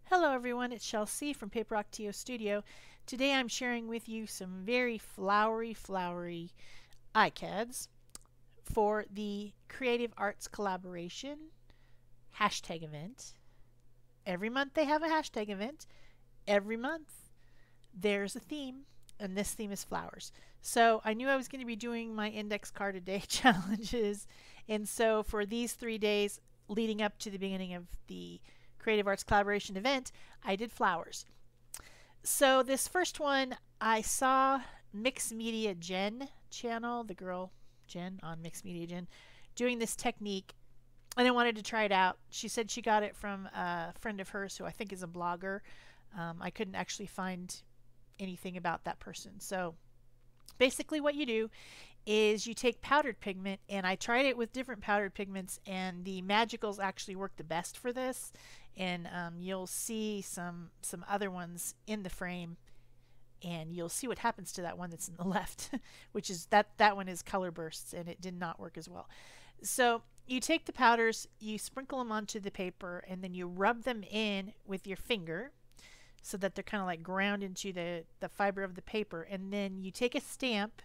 Hello everyone, it's Shel from Paper Rock TO Studio. Today I'm sharing with you some very flowery ICADs for the Creative Arts Collaboration hashtag event. Every month they have a hashtag event. Every month there's a theme, and this theme is flowers. So I knew I was going to be doing my index card a day challenges, and so for these 3 days leading up to the beginning of the Creative Arts Collaboration event, I did flowers. So this first one, I saw Mixed Media Jen channel, the girl Jen on Mixed Media Jen, doing this technique, and I wanted to try it out. She said she got it from a friend of hers who I think is a blogger. I couldn't actually find anything about that person. So basically what you do is you take powdered pigment, and I tried it with different powdered pigments, and the Magicals actually work the best for this. And you'll see some other ones in the frame, and you'll see what happens to that one that's in the left, which is that one is color bursts, and it did not work as well. So you take the powders, you sprinkle them onto the paper, and then you rub them in with your finger so that they're kind of like ground into the fiber of the paper. And then you take a stamp,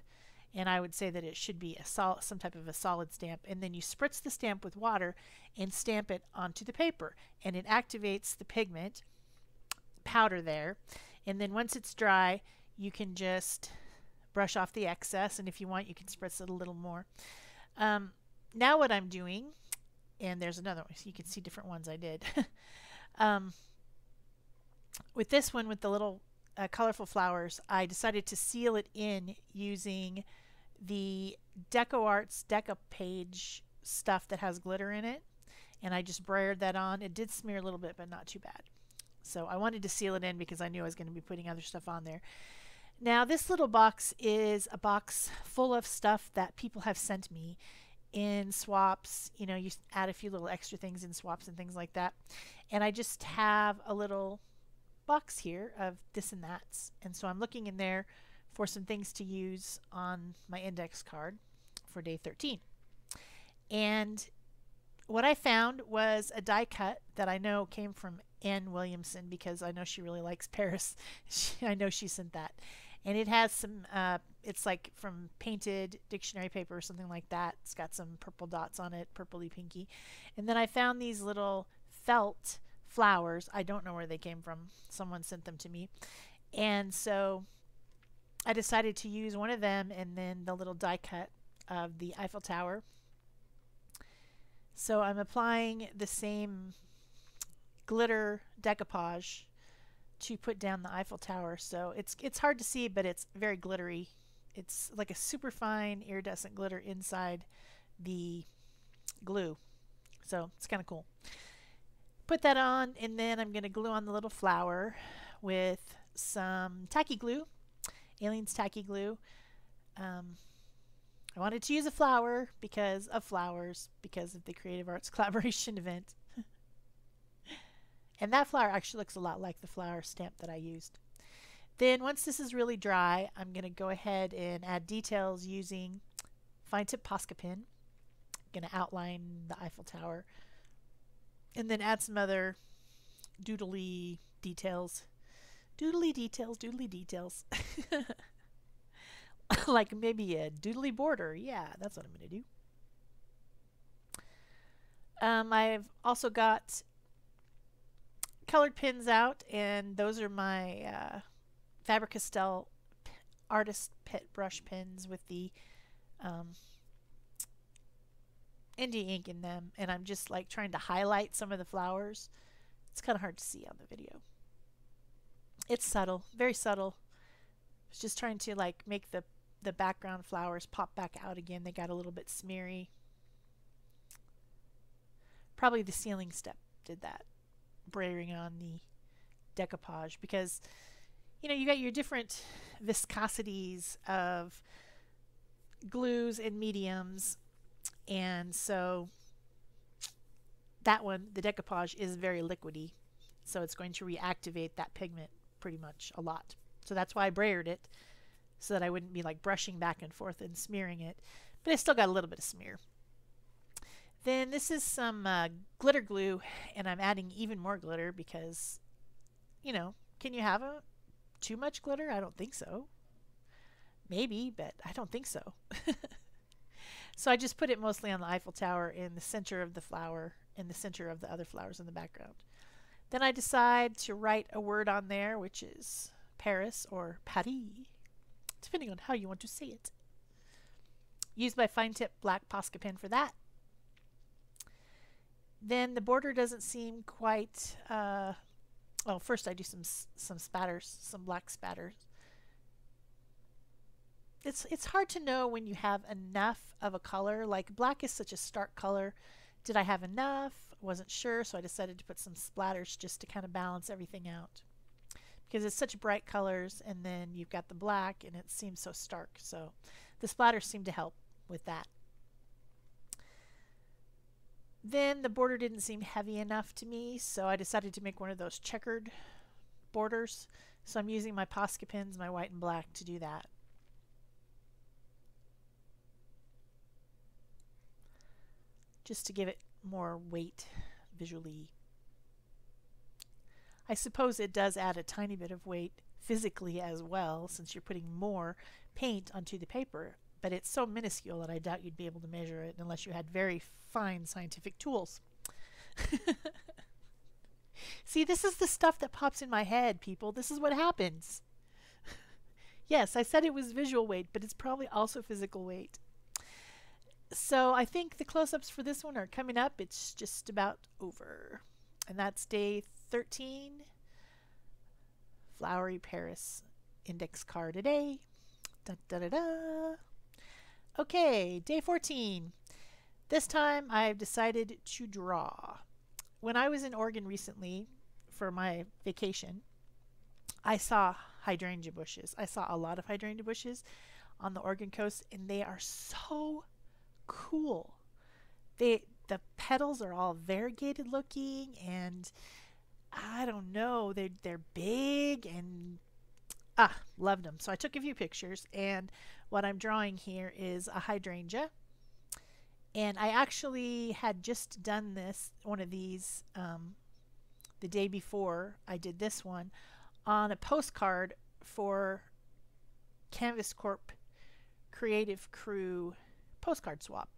and I would say that it should be some type of a solid stamp, and then you spritz the stamp with water and stamp it onto the paper, and it activates the pigment powder there. And then once it's dry, you can just brush off the excess, and if you want, you can spritz it a little more. Now what I'm doing, and there's another one, so you can see different ones I did. With this one, with the little colorful flowers, I decided to seal it in using the DecoArts Decapage stuff that has glitter in it, and I just brayered that on. It did smear a little bit, but not too bad. So I wanted to seal it in because I knew I was going to be putting other stuff on there. Now this little box is a box full of stuff that people have sent me in swaps. You know, you add a few little extra things in swaps and things like that. And I just have a little box here of this and that's, and so I'm looking in there for some things to use on my index card for day 13. And what I found was a die cut that I know came from Ann Williamson, because I know she really likes Paris. I know she sent that, and it has some it's like from painted dictionary paper or something like that. It's got some purple dots on it, purpley pinky. And then I found these little felt flowers. I don't know where they came from. Someone sent them to me. And so I decided to use one of them, and then the little die cut of the Eiffel Tower. So I'm applying the same glitter decoupage to put down the Eiffel Tower. So it's hard to see, but it's very glittery. It's like a super fine iridescent glitter inside the glue. So it's kind of cool. Put that on, and then I'm going to glue on the little flower with some tacky glue, Aleene's tacky glue. I wanted to use a flower because of flowers, because of the Creative Arts Collaboration event. And that flower actually looks a lot like the flower stamp that I used. Then once this is really dry, I'm going to go ahead and add details using fine tip Posca pen. I'm going to outline the Eiffel Tower, and then add some other doodly details. Doodly details, doodly details. Like maybe a doodly border. Yeah, that's what I'm going to do. I've also got colored pins out, and those are my Faber-Castell Artist Pet Brush pins with the Indie ink in them, and I'm just like trying to highlight some of the flowers. It's kind of hard to see on the video. It's subtle, very subtle. I was just trying to like make the background flowers pop back out again. They got a little bit smeary. Probably the sealing step did that, brayering on the decoupage, because you know you got your different viscosities of glues and mediums. And so that one, the decoupage, is very liquidy, so it's going to reactivate that pigment pretty much a lot. So that's why I brayered it, so that I wouldn't be like brushing back and forth and smearing it. but it's still got a little bit of smear. Then this is some glitter glue, and I'm adding even more glitter because, you know, can you have too much glitter? I don't think so. Maybe, but I don't think so. So I just put it mostly on the Eiffel Tower in the center of the flower, in the center of the other flowers in the background. Then I decide to write a word on there, which is Paris or Paris, depending on how you want to say it. Use my fine tip black Posca pen for that. Then the border doesn't seem quite, well, first I do some spatters, some black spatters. It's hard to know when you have enough of a color. Like black is such a stark color. Did I have enough? Wasn't sure, so I decided to put some splatters just to kind of balance everything out. Because it's such bright colors, and then you've got the black, and it seems so stark. So the splatters seem to help with that. Then the border didn't seem heavy enough to me, so I decided to make one of those checkered borders. So I'm using my Posca pens, my white and black, to do that. Just to give it more weight visually. I suppose it does add a tiny bit of weight physically as well, since you're putting more paint onto the paper, but it's so minuscule that I doubt you'd be able to measure it unless you had very fine scientific tools. See, this is the stuff that pops in my head, people. This is what happens. Yes, I said it was visual weight, but it's probably also physical weight. So I think the close-ups for this one are coming up. It's just about over. And that's day 13. Flowery Paris index card a day. Da, da, da, da. Okay, day 14. This time I've decided to draw. When I was in Oregon recently for my vacation, I saw hydrangea bushes. I saw a lot of hydrangea bushes on the Oregon coast, and they are so cool. The petals are all variegated looking, and I don't know, they're big, and loved them. So I took a few pictures, and what I'm drawing here is a hydrangea. And I actually had just done one of these the day before I did this one on a postcard for Canvas Corp Creative Crew postcard swap.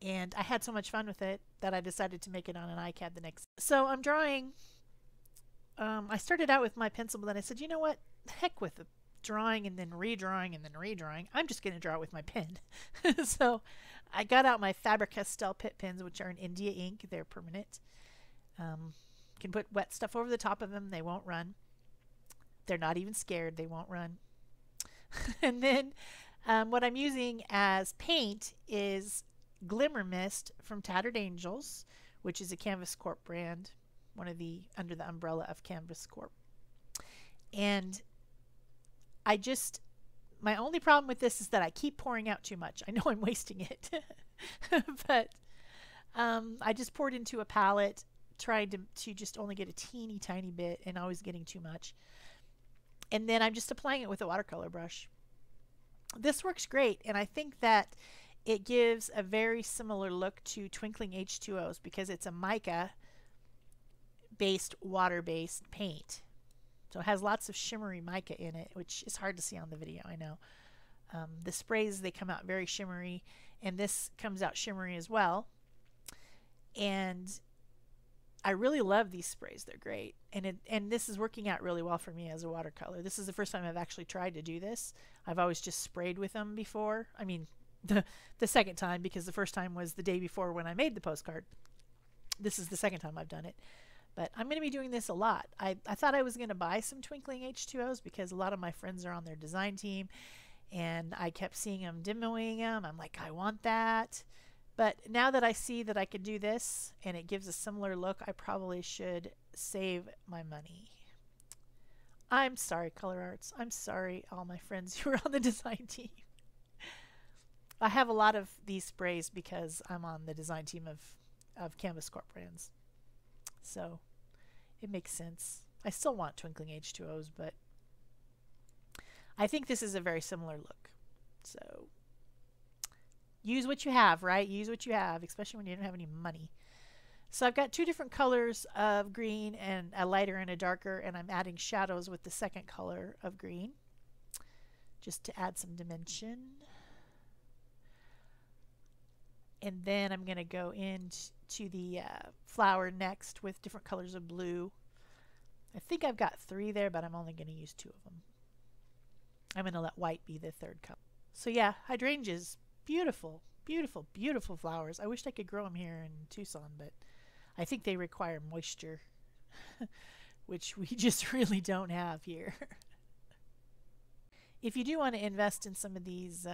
And I had so much fun with it that I decided to make it on an ICAD the next. So I'm drawing. I started out with my pencil, but then I said, you know what? Heck with the drawing and then redrawing and then redrawing. I'm just going to draw it with my pen. So I got out my Faber-Castell Pitt pens, which are in India ink. They're permanent. Can put wet stuff over the top of them. They won't run. They're not even scared. They won't run. And then what I'm using as paint is Glimmer Mist from Tattered Angels, which is a Canvas Corp brand, one of the under the umbrella of Canvas Corp. And my only problem with this is that I keep pouring out too much. I know I'm wasting it, but I just poured into a palette, trying to just only get a teeny tiny bit, and always getting too much. And then I'm just applying it with a watercolor brush. This works great, and I think that it gives a very similar look to Twinkling H2Os because it's a mica-based, water-based paint. So it has lots of shimmery mica in it, which is hard to see on the video, I know. The sprays, they come out very shimmery, and this comes out shimmery as well. And I really love these sprays. They're great. And this is working out really well for me as a watercolor. This is the first time I've actually tried to do this. I've always just sprayed with them before. I mean, the second time, because the first time was the day before when I made the postcard. This is the second time I've done it. But I'm going to be doing this a lot. I thought I was going to buy some Twinkling H2Os because a lot of my friends are on their design team, and I kept seeing them demoing them. I'm like, I want that. But now that I see that I could do this and it gives a similar look, I probably should save my money. I'm sorry, Color Arts. I'm sorry, all my friends who are on the design team. I have a lot of these sprays because I'm on the design team of Canvas Corp brands. So it makes sense. I still want Twinkling H2Os, but I think this is a very similar look. So use what you have, right? Use what you have, especially when you don't have any money. So I've got two different colors of green, and a lighter and a darker, and I'm adding shadows with the second color of green just to add some dimension. And then I'm going to go into the flower next with different colors of blue. I think I've got 3 there, but I'm only going to use 2 of them. I'm going to let white be the third color. So yeah, hydrangeas, beautiful, beautiful, beautiful flowers. I wish I could grow them here in Tucson, but I think they require moisture, which we just really don't have here. If you do want to invest in some of these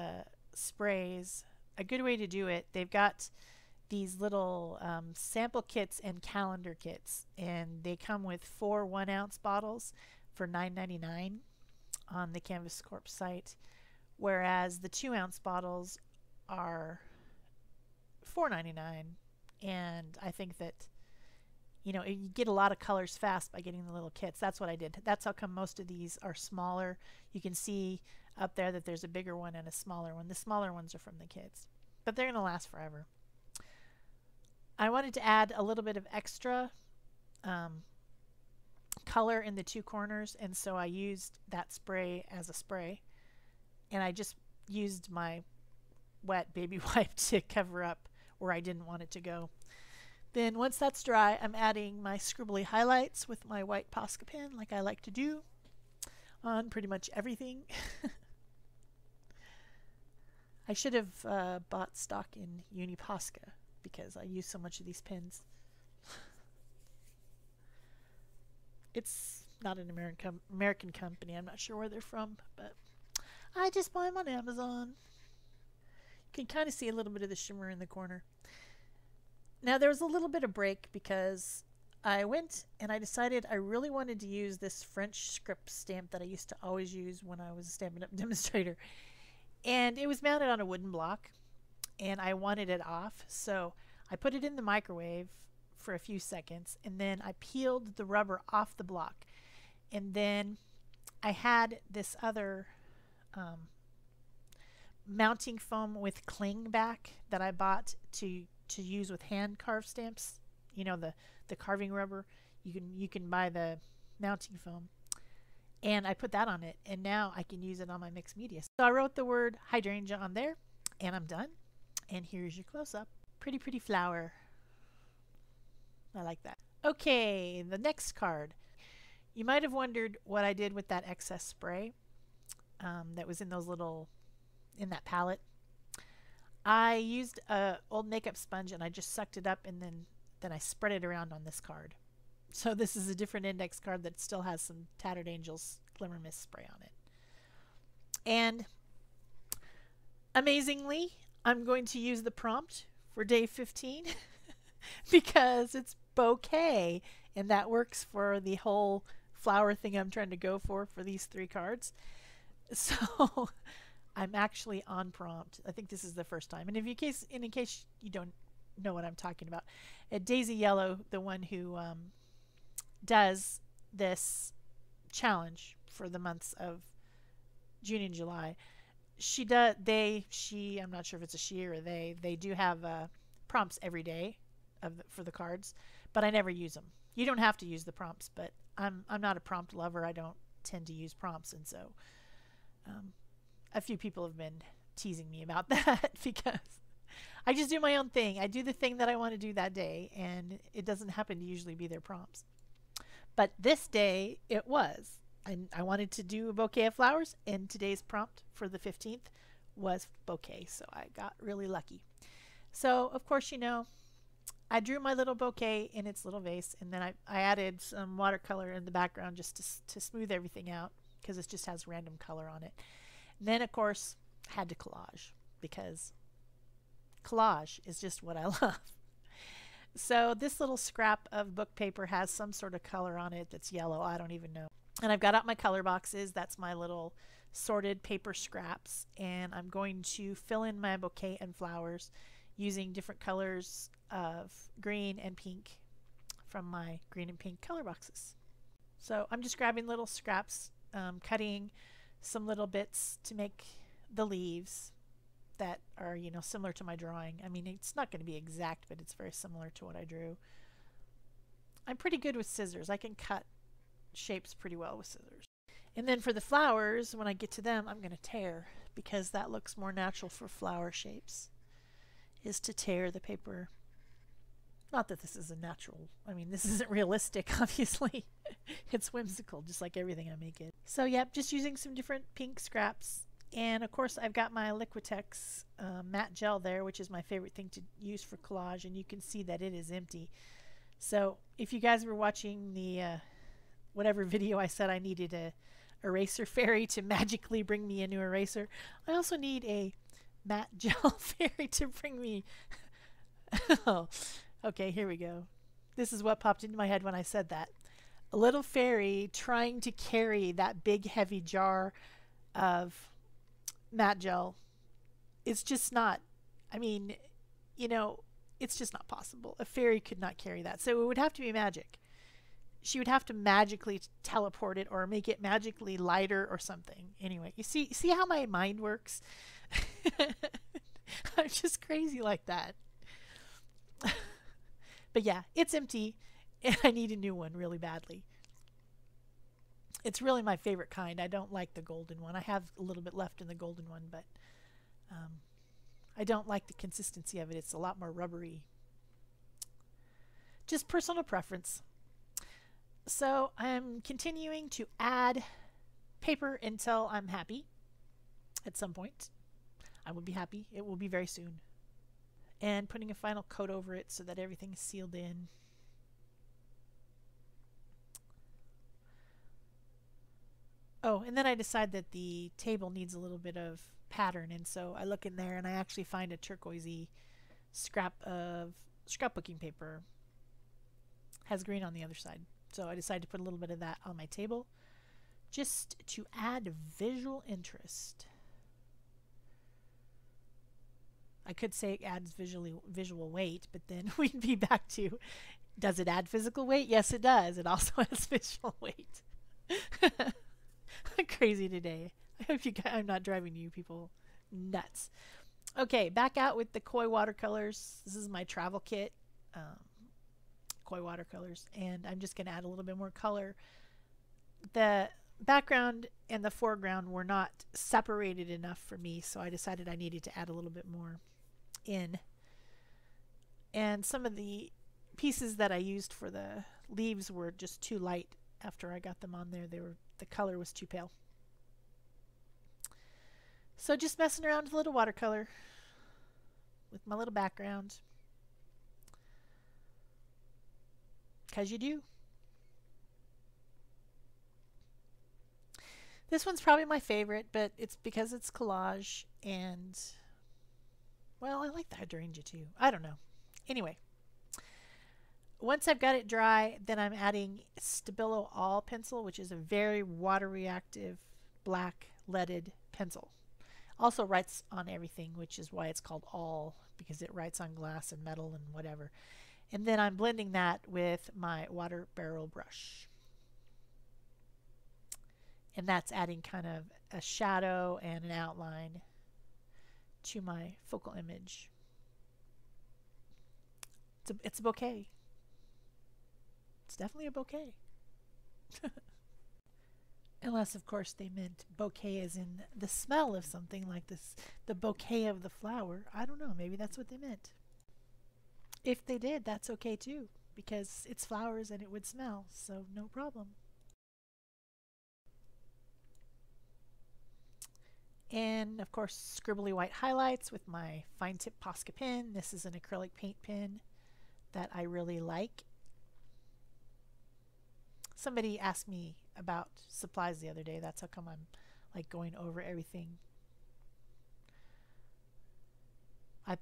sprays, a good way to do it, they've got these little sample kits and calendar kits, and they come with 4 1-ounce bottles for $9.99 on the Canvas Corp site, whereas the 2-ounce bottles are $4.99. And I think that, you know, you get a lot of colors fast by getting the little kits. That's what I did. That's how come most of these are smaller. You can see up there that there's a bigger one and a smaller one. The smaller ones are from the kids, but they're going to last forever. I wanted to add a little bit of extra color in the 2 corners, and so I used that spray as a spray, and I just used my wet baby wipe to cover up where I didn't want it to go. Then once that's dry, I'm adding my scribbly highlights with my white Posca pen, like I like to do on pretty much everything. I should have bought stock in Uni Posca because I use so much of these pens. It's not an American company. I'm not sure where they're from, but I just buy them on Amazon. You can kind of see a little bit of the shimmer in the corner. Now there was a little bit of break because I went and I decided I really wanted to use this French script stamp that I used to always use when I was a Stampin' Up! Demonstrator. And it was mounted on a wooden block, and I wanted it off, so I put it in the microwave for a few seconds, and then I peeled the rubber off the block. And then I had this other mounting foam with cling back that I bought to use with hand carved stamps. You know, the carving rubber. You can buy the mounting foam. And I put that on it, and now I can use it on my mixed media. So I wrote the word hydrangea on there, and I'm done. And here's your close-up. Pretty, pretty flower. I like that. Okay, the next card. You might have wondered what I did with that excess spray that was in that palette. I used an old makeup sponge, and I just sucked it up, and then I spread it around on this card. So this is a different index card that still has some Tattered Angels Glimmer Mist spray on it. And amazingly, I'm going to use the prompt for day 15 because it's bouquet, and that works for the whole flower thing I'm trying to go for these 3 cards. So I'm actually on prompt. I think this is the first time. And in case you don't know what I'm talking about, Daisy Yellow, the one who does this challenge for the months of June and July, I'm not sure if it's a she or they do have prompts every day for the cards, but I never use them. You don't have to use the prompts, but I'm not a prompt lover. I don't tend to use prompts, and so a few people have been teasing me about that because I just do my own thing. I do the thing that I want to do that day, and it doesn't happen to usually be their prompts. But this day it was. I wanted to do a bouquet of flowers, and today's prompt for the 15th was bouquet, so I got really lucky. So, of course, you know, I drew my little bouquet in its little vase, and then I added some watercolor in the background just to smooth everything out because it just has random color on it. And then, of course, I had to collage because collage is just what I love. So this little scrap of book paper has some sort of color on it that's yellow. I don't even know. And I've got out my color boxes. That's my little sorted paper scraps. And I'm going to fill in my bouquet and flowers using different colors of green and pink from my green and pink color boxes. So I'm just grabbing little scraps, cutting some little bits to make the leaves. that are, you know, similar to my drawing. I mean, it's not going to be exact, but it's very similar to what I drew. I'm pretty good with scissors. I can cut shapes pretty well with scissors. And then for the flowers, when I get to them, I'm going to tear, because that looks more natural for flower shapes, is to tear the paper. Not that this is a natural, I mean, this isn't realistic, obviously. It's whimsical, just like everything I make it. So yep, just using some different pink scraps. And of course I've got my Liquitex matte gel there, which is my favorite thing to use for collage, and you can see that it is empty. So if you guys were watching the whatever video I said I needed a eraser fairy to magically bring me a new eraser, I also need a matte gel fairy to bring me oh, okay, here we go. This is what popped into my head when I said that. A little fairy trying to carry that big heavy jar of matte gel. It's just not, I mean, you know, it's just not possible. A fairy could not carry that. So it would have to be magic. She would have to magically teleport it or make it magically lighter or something. Anyway, you see how my mind works? I'm just crazy like that. But yeah, it's empty and I need a new one really badly. It's really my favorite kind. I don't like the golden one. I have a little bit left in the golden one, but I don't like the consistency of it. It's a lot more rubbery. Just personal preference. So I'm continuing to add paper until I'm happy. At some point, I will be happy. It will be very soon. And putting a final coat over it so that everything is sealed in. Oh, and then I decide that the table needs a little bit of pattern, and so I look in there and I actually find a turquoisey scrap of scrapbooking paper. Has green on the other side. So I decided to put a little bit of that on my table just to add visual interest. I could say it adds visual weight, but then we'd be back to, does it add physical weight? Yes, it does. It also has visual weight. I'm crazy today. I hope you guys, I'm not driving you people nuts. Okay, back out with the koi watercolors. This is my travel kit, koi watercolors, and I'm just going to add a little bit more color. The background and the foreground were not separated enough for me, so I decided I needed to add a little bit more in. And some of the pieces that I used for the leaves were just too light after I got them on there. The color was too pale. So just messing around with a little watercolor with my little background. 'Cause you do. This one's probably my favorite, but it's because it's collage and, well, I like the hydrangea too. I don't know. Anyway, once I've got it dry, then I'm adding Stabilo All pencil, which is a very water reactive black leaded pencil. Also writes on everything, which is why it's called All, because it writes on glass and metal and whatever. And then I'm blending that with my water barrel brush. And that's adding kind of a shadow and an outline to my focal image. It's a bouquet. It's definitely a bouquet. Unless, of course, they meant bouquet as in the smell of something like this, the bouquet of the flower. I don't know. Maybe that's what they meant. If they did, that's okay too, because it's flowers and it would smell, so no problem. And of course, scribbly white highlights with my fine tip Posca pen. This is an acrylic paint pen that I really like. Somebody asked me about supplies the other day. That's how come I'm like going over everything.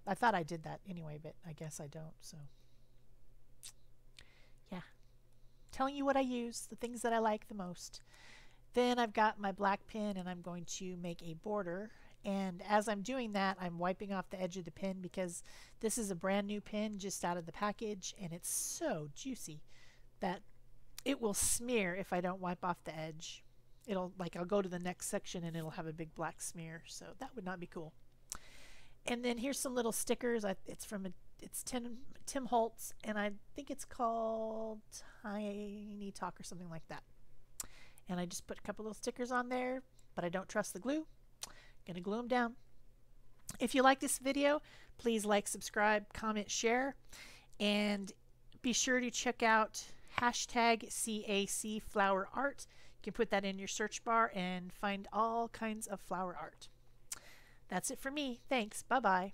I thought I did that anyway, but I guess I don't. So yeah, telling you what I use, the things that I like the most. Then I've got my black pen and I'm going to make a border. And as I'm doing that, I'm wiping off the edge of the pen because this is a brand new pen just out of the package and it's so juicy that it will smear if I don't wipe off the edge. It'll, like, I'll go to the next section and it'll have a big black smear. So that would not be cool. And then here's some little stickers. It's Tim Holtz, and I think it's called Tiny Talk or something like that. And I just put a couple little stickers on there, but I don't trust the glue. Gonna glue them down. If you like this video, please like, subscribe, comment, share, and be sure to check out hashtag CAC flower art. You can put that in your search bar and find all kinds of flower art. That's it for me. Thanks. Bye-bye.